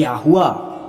क्या हुआ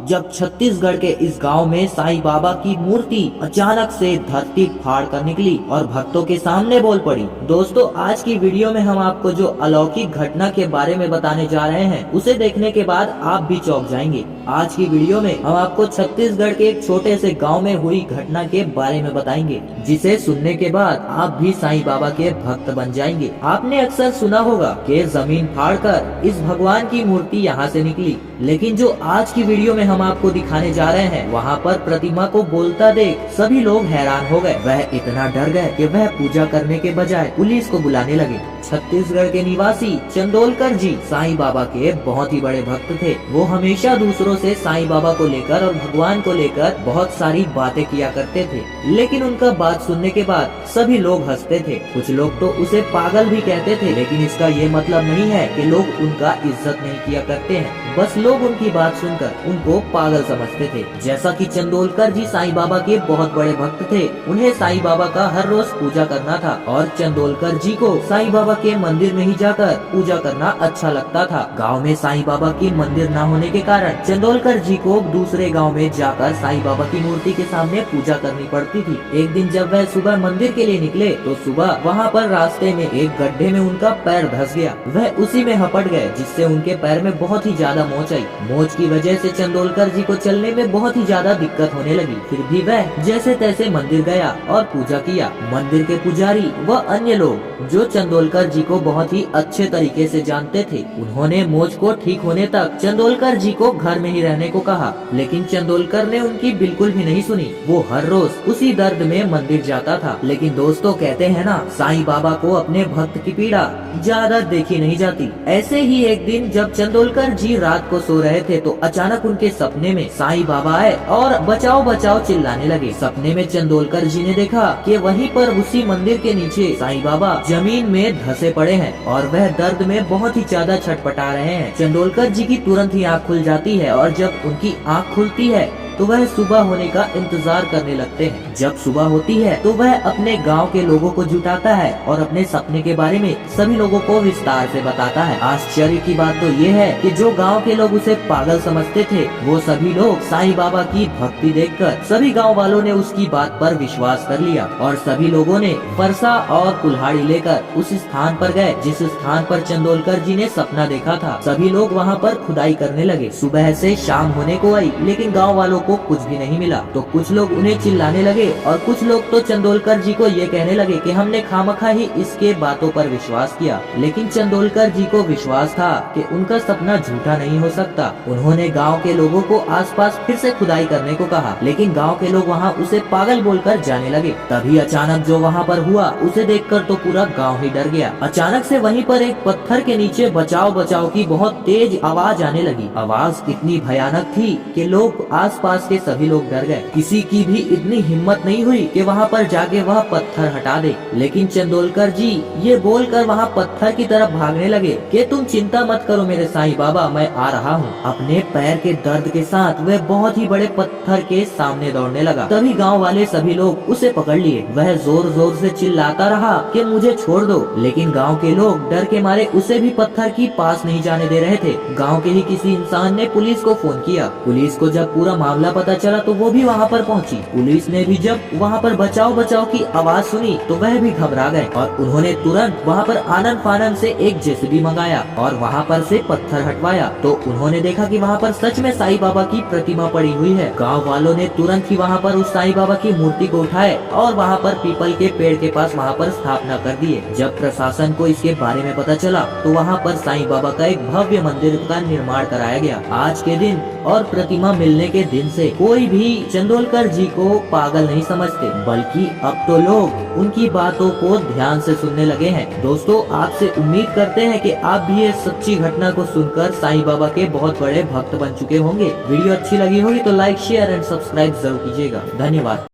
जब छत्तीसगढ़ के इस गांव में साईं बाबा की मूर्ति अचानक से धरती फाड़ कर निकली और भक्तों के सामने बोल पड़ी। दोस्तों, आज की वीडियो में हम आपको जो अलौकिक घटना के बारे में बताने जा रहे हैं, उसे देखने के बाद आप भी चौंक जाएंगे। आज की वीडियो में हम आपको छत्तीसगढ़ के एक छोटे से गांव में हुई घटना के बारे में बताएंगे, जिसे सुनने के बाद आप भी साईं बाबा के भक्त बन जाएंगे। आपने अक्सर सुना होगा कि जमीन फाड़कर इस भगवान की मूर्ति यहाँ से निकली, लेकिन जो आज की वीडियो में हम आपको दिखाने जा रहे हैं, वहाँ पर प्रतिमा को बोलता देख सभी लोग हैरान हो गए। वह इतना डर गए कि वह पूजा करने के बजाय पुलिस को बुलाने लगे। छत्तीसगढ़ के निवासी चंदोलकर जी साईं बाबा के बहुत ही बड़े भक्त थे। वो हमेशा दूसरों से साईं बाबा को लेकर और भगवान को लेकर बहुत सारी बातें किया करते थे, लेकिन उनका बात सुनने के बाद सभी लोग हंसते थे। कुछ लोग तो उसे पागल भी कहते थे, लेकिन इसका ये मतलब नहीं है कि लोग उनका इज्जत नहीं किया करते हैं। बस लोग उनकी बात सुनकर उनको पागल समझते थे। जैसा कि चंदोलकर जी साईं बाबा के बहुत बड़े भक्त थे, उन्हें साईं बाबा का हर रोज पूजा करना था और चंदोलकर जी को साईं बाबा के मंदिर में ही जाकर पूजा करना अच्छा लगता था। गांव में साईं बाबा की मंदिर न होने के कारण चंदोलकर जी को दूसरे गांव में जाकर साईं बाबा की मूर्ति के सामने पूजा करनी पड़ती थी। एक दिन जब वह सुबह मंदिर के लिए निकले तो सुबह वहाँ पर रास्ते में एक गड्ढे में उनका पैर धंस गया। वह उसी में हपट गए, जिससे उनके पैर में बहुत ही ज्यादा मोच आई। मोच की वजह से चंदोलकर जी को चलने में बहुत ही ज्यादा दिक्कत होने लगी। फिर भी वह जैसे तैसे मंदिर गया और पूजा किया। मंदिर के पुजारी व अन्य लोग जो चंदोलकर जी को बहुत ही अच्छे तरीके से जानते थे, उन्होंने मोच को ठीक होने तक चंदोलकर जी को घर में ही रहने को कहा, लेकिन चंदोलकर ने उनकी बिल्कुल भी नहीं सुनी। वो हर रोज उसी दर्द में मंदिर जाता था। लेकिन दोस्तों, कहते हैं ना, साईं बाबा को अपने भक्त की पीड़ा ज्यादा देखी नहीं जाती। ऐसे ही एक दिन जब चंदोलकर जी रात को सो रहे थे तो अचानक उनके सपने में साईं बाबा आए और बचाओ बचाओ चिल्लाने लगे। सपने में चंदोलकर जी ने देखा कि वहीं पर उसी मंदिर के नीचे साईं बाबा जमीन में धंसे पड़े हैं और वह दर्द में बहुत ही ज्यादा छटपटा रहे हैं। चंदोलकर जी की तुरंत ही आँख खुल जाती है और जब उनकी आँख खुलती है तो वह सुबह होने का इंतजार करने लगते हैं। जब सुबह होती है तो वह अपने गांव के लोगों को जुटाता है और अपने सपने के बारे में सभी लोगों को विस्तार से बताता है। आश्चर्य की बात तो ये है कि जो गांव के लोग उसे पागल समझते थे, वो सभी लोग साईं बाबा की भक्ति देखकर सभी गांव वालों ने उसकी बात पर विश्वास कर लिया और सभी लोगों ने फरसा और कुल्हाड़ी लेकर उस स्थान पर गए जिस स्थान पर चंदोलकर जी ने सपना देखा था। सभी लोग वहाँ पर खुदाई करने लगे। सुबह से शाम होने को आई, लेकिन गाँव वालों को कुछ भी नहीं मिला। तो कुछ लोग उन्हें चिल्लाने लगे और कुछ लोग तो चंदोलकर जी को ये कहने लगे कि हमने खामखा ही इसके बातों पर विश्वास किया। लेकिन चंदोलकर जी को विश्वास था कि उनका सपना झूठा नहीं हो सकता। उन्होंने गांव के लोगों को आसपास फिर से खुदाई करने को कहा, लेकिन गांव के लोग वहां उसे पागल बोलकर जाने लगे। तभी अचानक जो वहां पर हुआ उसे देखकर तो पूरा गाँव ही डर गया। अचानक से वहीं पर एक पत्थर के नीचे बचाओ बचाओ की बहुत तेज आवाज आने लगी। आवाज इतनी भयानक थी कि लोग आसपास के सभी लोग डर गए। किसी की भी इतनी हिम्मत नहीं हुई कि वहाँ पर जाके वह पत्थर हटा दे। लेकिन चंदोलकर जी ये बोलकर वहाँ पत्थर की तरफ भागने लगे कि तुम चिंता मत करो मेरे साईं बाबा, मैं आ रहा हूँ। अपने पैर के दर्द के साथ वह बहुत ही बड़े पत्थर के सामने दौड़ने लगा। तभी गाँव वाले सभी लोग उसे पकड़ लिए। वह जोर जोर से चिल्लाता रहा कि मुझे छोड़ दो, लेकिन गाँव के लोग डर के मारे उसे भी पत्थर की पास नहीं जाने दे रहे थे। गाँव के ही किसी इंसान ने पुलिस को फोन किया। पुलिस को जब पूरा मामला पता चला तो वो भी वहाँ पर पहुँची। पुलिस ने भी जब वहाँ पर बचाओ बचाओ की आवाज सुनी तो वह भी घबरा गए और उन्होंने तुरंत वहाँ पर आनन फानन से एक जेसीबी मंगाया और वहाँ पर से पत्थर हटवाया। तो उन्होंने देखा कि वहाँ पर सच में साईं बाबा की प्रतिमा पड़ी हुई है। गाँव वालों ने तुरंत ही वहाँ पर उस साईं बाबा की मूर्ति को उठाए और वहाँ पर पीपल के पेड़ के पास वहाँ पर स्थापना कर दिए। जब प्रशासन को इसके बारे में पता चला तो वहाँ पर साईं बाबा का एक भव्य मंदिर का निर्माण कराया गया। आज के दिन और प्रतिमा मिलने के दिन से कोई भी चंदोलकर जी को पागल नहीं समझते, बल्कि अब तो लोग उनकी बातों को ध्यान से सुनने लगे हैं। दोस्तों, आपसे उम्मीद करते हैं कि आप भी इस सच्ची घटना को सुनकर साईं बाबा के बहुत बड़े भक्त बन चुके होंगे। वीडियो अच्छी लगी होगी तो लाइक, शेयर एंड सब्सक्राइब जरूर कीजिएगा। धन्यवाद।